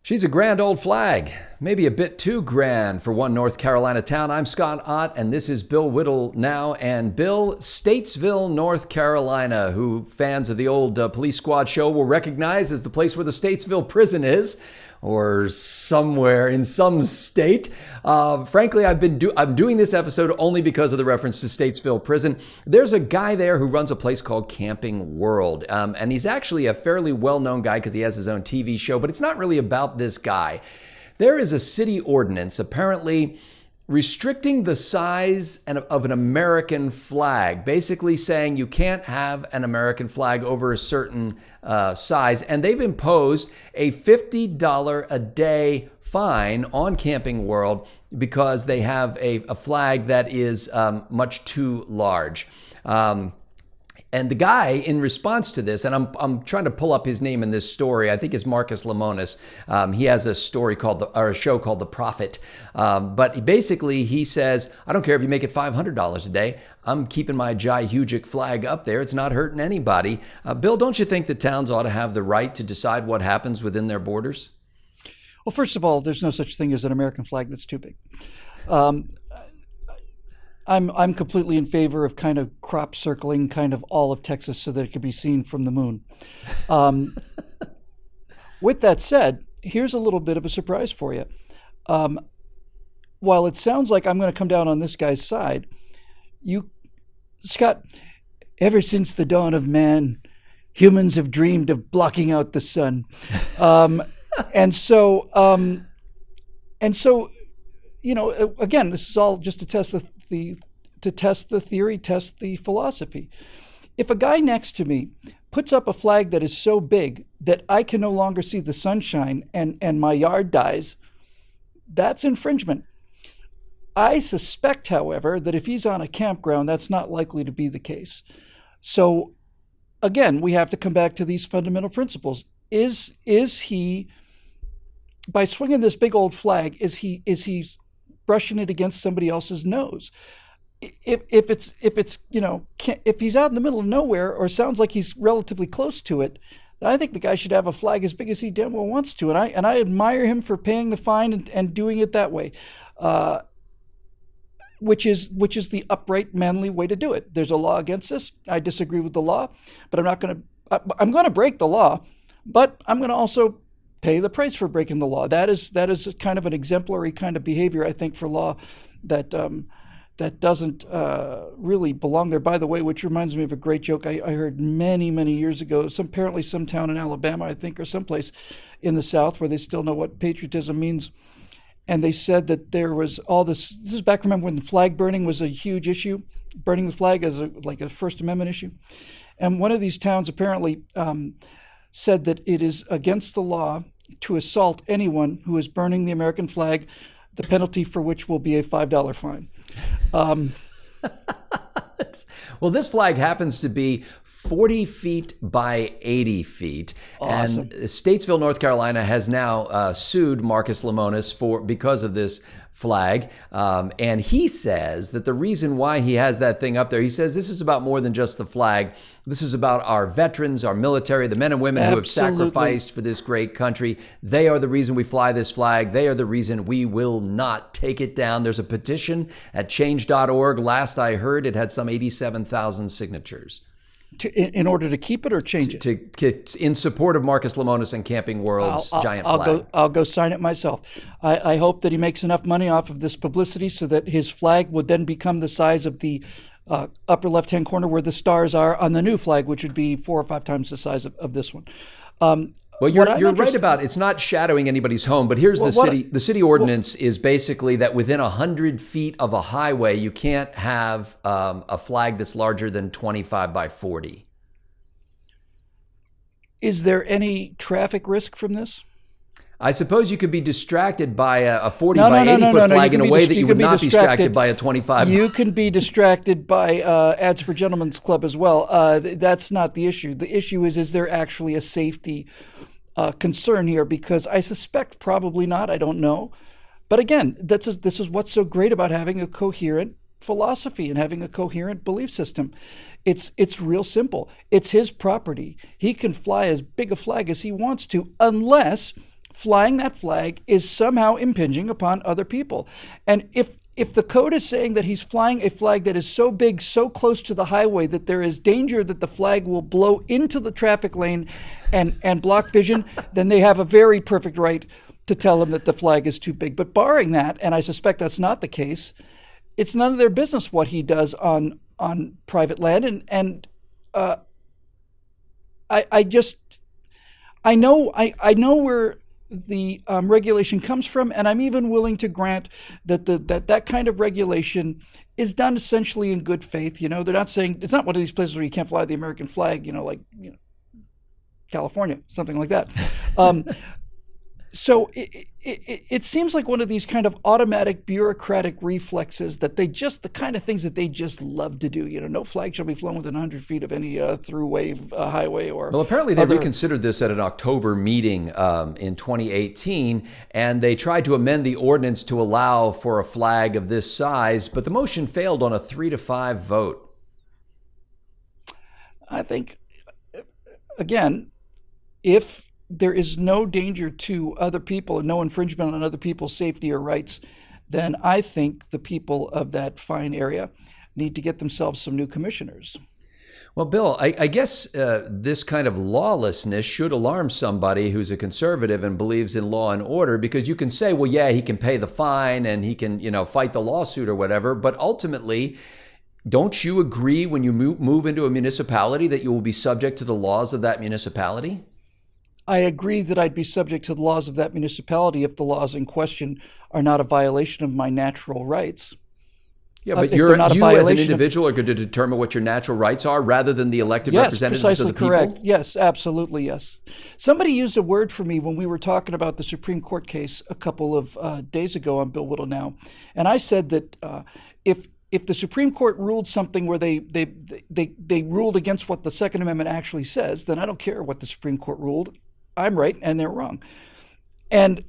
She's a grand old flag, maybe a bit too grand for one North Carolina town. I'm Scott Ott, and this is Bill Whittle now. And Bill, Statesville, North Carolina, who fans of the old Police Squad show will recognize as the place where the Statesville prison is, or somewhere in some state. Frankly, I'm doing this episode only because of the reference to Statesville prison. There's a guy there who runs a place called Camping World, and he's actually a fairly well-known guy because he has his own TV show, but it's not really about this guy. There is a city ordinance apparently restricting the size of an American flag, basically saying you can't have an American flag over a certain size. And they've imposed a $50 a day fine on Camping World because they have a flag that is much too large. And the guy, in response to this, and I'm trying to pull up his name in this story, I think it's Marcus Lemonis. He has a show called The Profit. But basically, he says, I don't care if you make it $500 a day. I'm keeping my Jai Hugic flag up there. It's not hurting anybody. Bill, don't you think that towns ought to have the right to decide what happens within their borders? Well, first of all, there's no such thing as an American flag that's too big. I'm completely in favor of kind of crop circling kind of all of Texas so that it can be seen from the moon. With that said, here's a little bit of a surprise for you. While it sounds like I'm going to come down on this guy's side, Scott, ever since the dawn of man, humans have dreamed of blocking out the sun. And so, you know, again, this is all just to test the theory, test the philosophy. If a guy next to me puts up a flag that is so big that I can no longer see the sunshine and my yard dies, that's infringement. I suspect, however, that if he's on a campground, that's not likely to be the case. So, again, we have to come back to these fundamental principles. Is he, by swinging this big old flag, is he brushing it against somebody else's nose? If he's out in the middle of nowhere or sounds like he's relatively close to it, I think the guy should have a flag as big as he damn well wants to, and I admire him for paying the fine and doing it that way, which is the upright, manly way to do it. There's a law against this. I disagree with the law, but I'm going to break the law, but I'm going to also pay the price for breaking the law. That is kind of an exemplary kind of behavior, I think, for law that doesn't really belong there. By the way, which reminds me of a great joke I heard many, many years ago. Apparently some town in Alabama, I think, or someplace in the South where they still know what patriotism means. And they said that there was all this is back, remember, when the flag burning was a huge issue, burning the flag as a First Amendment issue. And one of these towns apparently said that it is against the law to assault anyone who is burning the American flag, the penalty for which will be a $5 fine. Well, this flag happens to be 40 feet by 80 feet. Awesome. And Statesville, North Carolina has now sued Marcus Lemonis because of this flag. And he says that the reason why he has that thing up there, he says this is about more than just the flag. This is about our veterans, our military, the men and women who have sacrificed for this great country. They are the reason we fly this flag. They are the reason we will not take it down. There's a petition at change.org. Last I heard, it had some 87,000 signatures. In order to keep it or change it? In support of Marcus Lemonis and Camping World's giant flag. I'll go sign it myself. I hope that he makes enough money off of this publicity so that his flag would then become the size of the upper left-hand corner where the stars are on the new flag, which would be 4 or 5 times the size of this one. Well, you're right about it's not shadowing anybody's home, but here's the city ordinance is basically that within 100 feet of a highway, you can't have a flag that's larger than 25 by 40. Is there any traffic risk from this? I suppose you could be distracted by a 40 by 80 foot flag in a way that you would not be distracted by a 25. You can be distracted by ads for Gentlemen's Club as well. That's not the issue. The issue is there actually a safety concern here? Because I suspect probably not. I don't know. But again, this is what's so great about having a coherent philosophy and having a coherent belief system. It's real simple. It's his property. He can fly as big a flag as he wants to, unless flying that flag is somehow impinging upon other people. And if the code is saying that he's flying a flag that is so big, so close to the highway that there is danger that the flag will blow into the traffic lane and block vision, then they have a very perfect right to tell him that the flag is too big. But barring that, and I suspect that's not the case, it's none of their business what he does on private land. And I know where the regulation comes from, and I'm even willing to grant that that kind of regulation is done essentially in good faith. They're not saying, it's not one of these places where you can't fly the American flag, like California, something like that. So it seems like one of these kind of automatic bureaucratic reflexes that the kind of things that they just love to do. No flag shall be flown within 100 feet of any throughway, highway, or. Well, apparently they reconsidered this at an October meeting in 2018, and they tried to amend the ordinance to allow for a flag of this size, but the motion failed on a 3-5 vote. I think, again, if there is no danger to other people and no infringement on other people's safety or rights, then I think the people of that fine area need to get themselves some new commissioners. Well, Bill, I guess this kind of lawlessness should alarm somebody who's a conservative and believes in law and order, because you can say, well, yeah, he can pay the fine and he can, fight the lawsuit or whatever. But ultimately, don't you agree when you move into a municipality that you will be subject to the laws of that municipality? I agree that I'd be subject to the laws of that municipality if the laws in question are not a violation of my natural rights. Yeah, but you as an individual are going to determine what your natural rights are rather than the elected representatives of the people? Yes, precisely correct. Yes, absolutely, yes. Somebody used a word for me when we were talking about the Supreme Court case a couple of days ago on Bill Whittle Now, and I said that if the Supreme Court ruled something where they ruled against what the Second Amendment actually says, then I don't care what the Supreme Court ruled. I'm right and they're wrong. And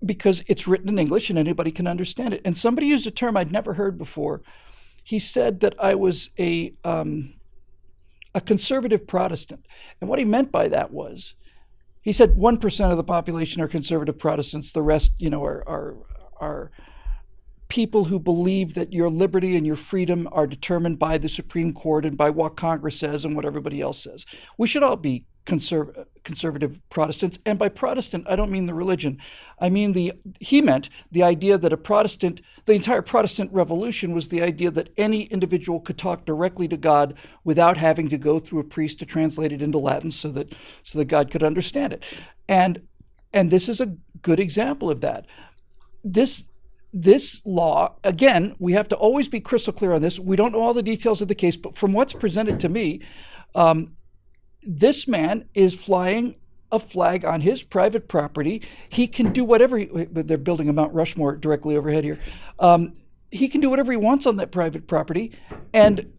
because it's written in English and anybody can understand it. And somebody used a term I'd never heard before. He said that I was a conservative Protestant. And what he meant by that was, he said 1% of the population are conservative Protestants. The rest, are people who believe that your liberty and your freedom are determined by the Supreme Court and by what Congress says and what everybody else says. We should all be conservative Protestants. And by Protestant, I don't mean the religion. I mean he meant the idea that the entire Protestant revolution was the idea that any individual could talk directly to God without having to go through a priest to translate it into Latin so that God could understand it. And this is a good example of that. This law, again, we have to always be crystal clear on this. We don't know all the details of the case, but from what's presented to me, this man is flying a flag on his private property. He can do whatever they're building a Mount Rushmore directly overhead here. He can do whatever he wants on that private property, and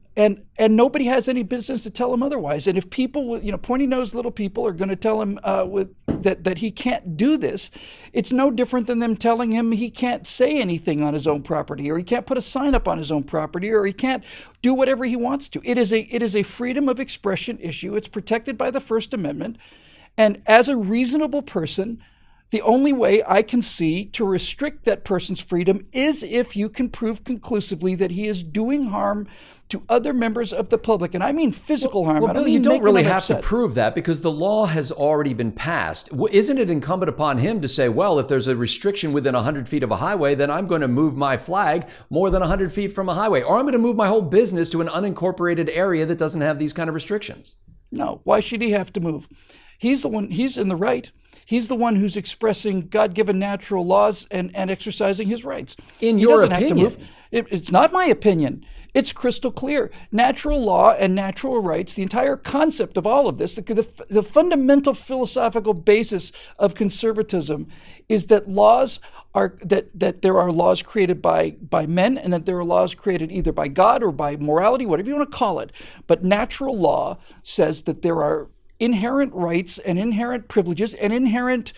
nobody has any business to tell him otherwise. And if people, pointy-nosed little people are going to tell him that he can't do this, it's no different than them telling him he can't say anything on his own property, or he can't put a sign up on his own property, or he can't do whatever he wants to. It is a freedom of expression issue. It's protected by the First Amendment. And as a reasonable person, the only way I can see to restrict that person's freedom is if you can prove conclusively that he is doing harm to other members of the public. And I mean physical harm. Well, Bill, you don't really have to prove that because the law has already been passed. Isn't it incumbent upon him to say, well, if there's a restriction within 100 feet of a highway, then I'm going to move my flag more than 100 feet from a highway, or I'm going to move my whole business to an unincorporated area that doesn't have these kind of restrictions? No. Why should he have to move? He's in the right. He's the one who's expressing God-given natural laws and exercising his rights. In your opinion? Have to move. It's not my opinion. It's crystal clear. Natural law and natural rights, the entire concept of all of this, the fundamental philosophical basis of conservatism is that that there are laws created by men, and that there are laws created either by God or by morality, whatever you want to call it. But natural law says that there are inherent rights and inherent privileges and inherent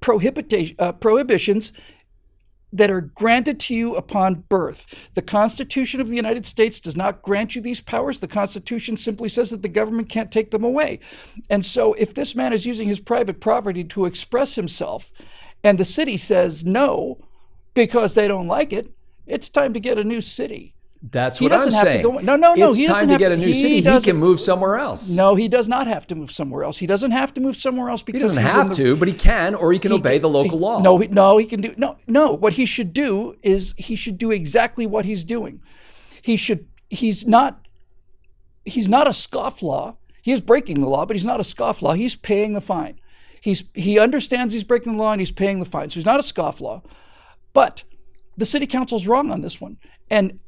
prohibitions that are granted to you upon birth. The Constitution of the United States does not grant you these powers. The Constitution simply says that the government can't take them away. And so if this man is using his private property to express himself, and the city says no because they don't like it, it's time to get a new city. That's what I'm saying. No. It's time to get a new city. He can move somewhere else. No, he does not have to move somewhere else. He doesn't have to move somewhere else because he doesn't have to, but he can, or he can obey the local law. No, he can do no. What he should do is he should do exactly what he's doing. He's not a scofflaw. He is breaking the law, but he's not a scofflaw. He's paying the fine. He understands he's breaking the law and he's paying the fine. So he's not a scofflaw. But the city council's wrong on this one. And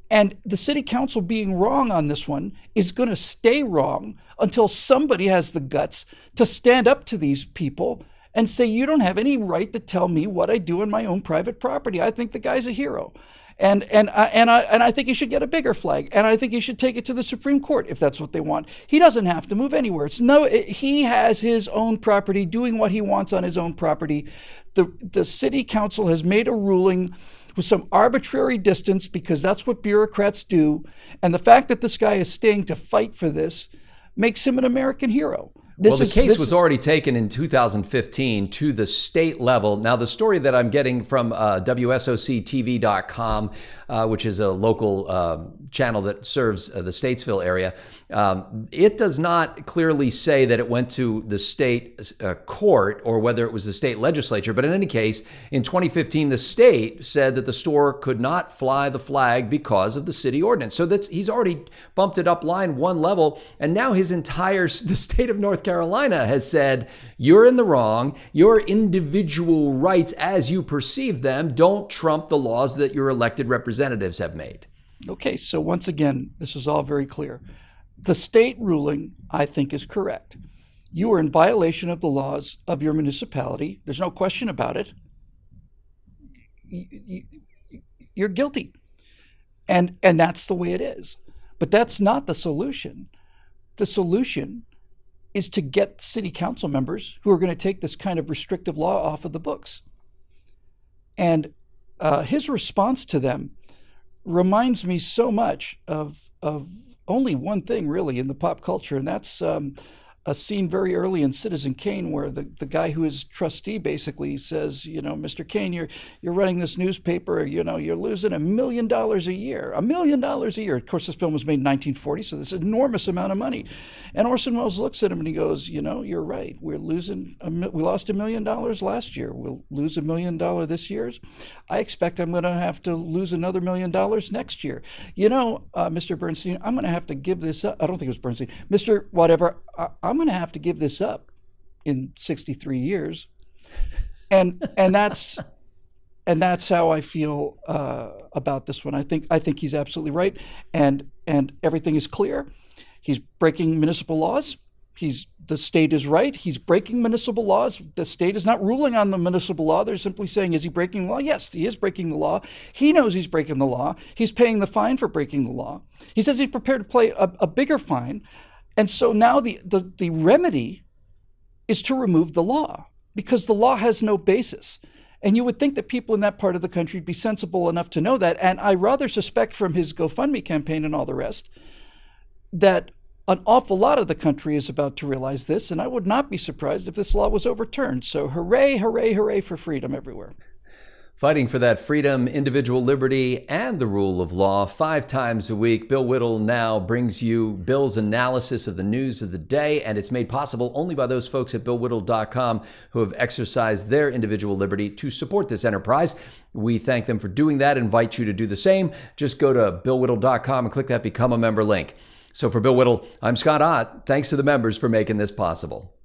the city council being wrong on this one is going to stay wrong until somebody has the guts to stand up to these people and say, you don't have any right to tell me what I do in my own private property. I think the guy's a hero. And I think he should get a bigger flag. And I think he should take it to the Supreme Court if that's what they want. He doesn't have to move anywhere. He has his own property, doing what he wants on his own property. The city council has made a ruling with some arbitrary distance because that's what bureaucrats do. And the fact that this guy is staying to fight for this makes him an American hero. The case was already taken in 2015 to the state level. Now, the story that I'm getting from WSOCTV.com, which is a local channel that serves the Statesville area, it does not clearly say that it went to the state court or whether it was the state legislature. But in any case, in 2015, the state said that the store could not fly the flag because of the city ordinance. So he's already bumped it up line one level. And now the state of North Carolina has said, you're in the wrong. Your individual rights as you perceive them don't trump the laws that your elected representatives have made. Okay, so once again, this is all very clear. The state ruling, I think, is correct. You are in violation of the laws of your municipality. There's no question about it. You're guilty. And that's the way it is. But that's not the solution. The solution is to get city council members who are going to take this kind of restrictive law off of the books. And his response to them reminds me so much of only one thing really in the pop culture, and that's a scene very early in Citizen Kane where the guy who is trustee basically says, Mr. Kane, you're running this newspaper, you're losing $1 million a year. $1 million a year. Of course, this film was made in 1940, so this enormous amount of money. And Orson Welles looks at him and he goes, you're right. We lost $1 million last year. We'll lose $1 million this year. I expect I'm going to have to lose another $1 million next year. Mr. Bernstein, I'm going to have to give this up. I don't think it was Bernstein. Mr. Whatever, I'm going to have to give this up in 63 years. And that's how I feel about this one. I think he's absolutely right. And everything is clear. He's breaking municipal laws. The state is right. He's breaking municipal laws. The state is not ruling on the municipal law. They're simply saying, is he breaking the law? Yes, he is breaking the law. He knows he's breaking the law. He's paying the fine for breaking the law. He says he's prepared to pay a bigger fine. And so now the remedy is to remove the law because the law has no basis. And you would think that people in that part of the country would be sensible enough to know that. And I rather suspect from his GoFundMe campaign and all the rest that an awful lot of the country is about to realize this. And I would not be surprised if this law was overturned. So hooray, hooray, hooray for freedom everywhere. Fighting for that freedom, individual liberty, and the rule of law 5 times a week. Bill Whittle now brings you Bill's analysis of the news of the day, and it's made possible only by those folks at BillWhittle.com who have exercised their individual liberty to support this enterprise. We thank them for doing that, invite you to do the same. Just go to BillWhittle.com and click that Become a Member link. So for Bill Whittle, I'm Scott Ott. Thanks to the members for making this possible.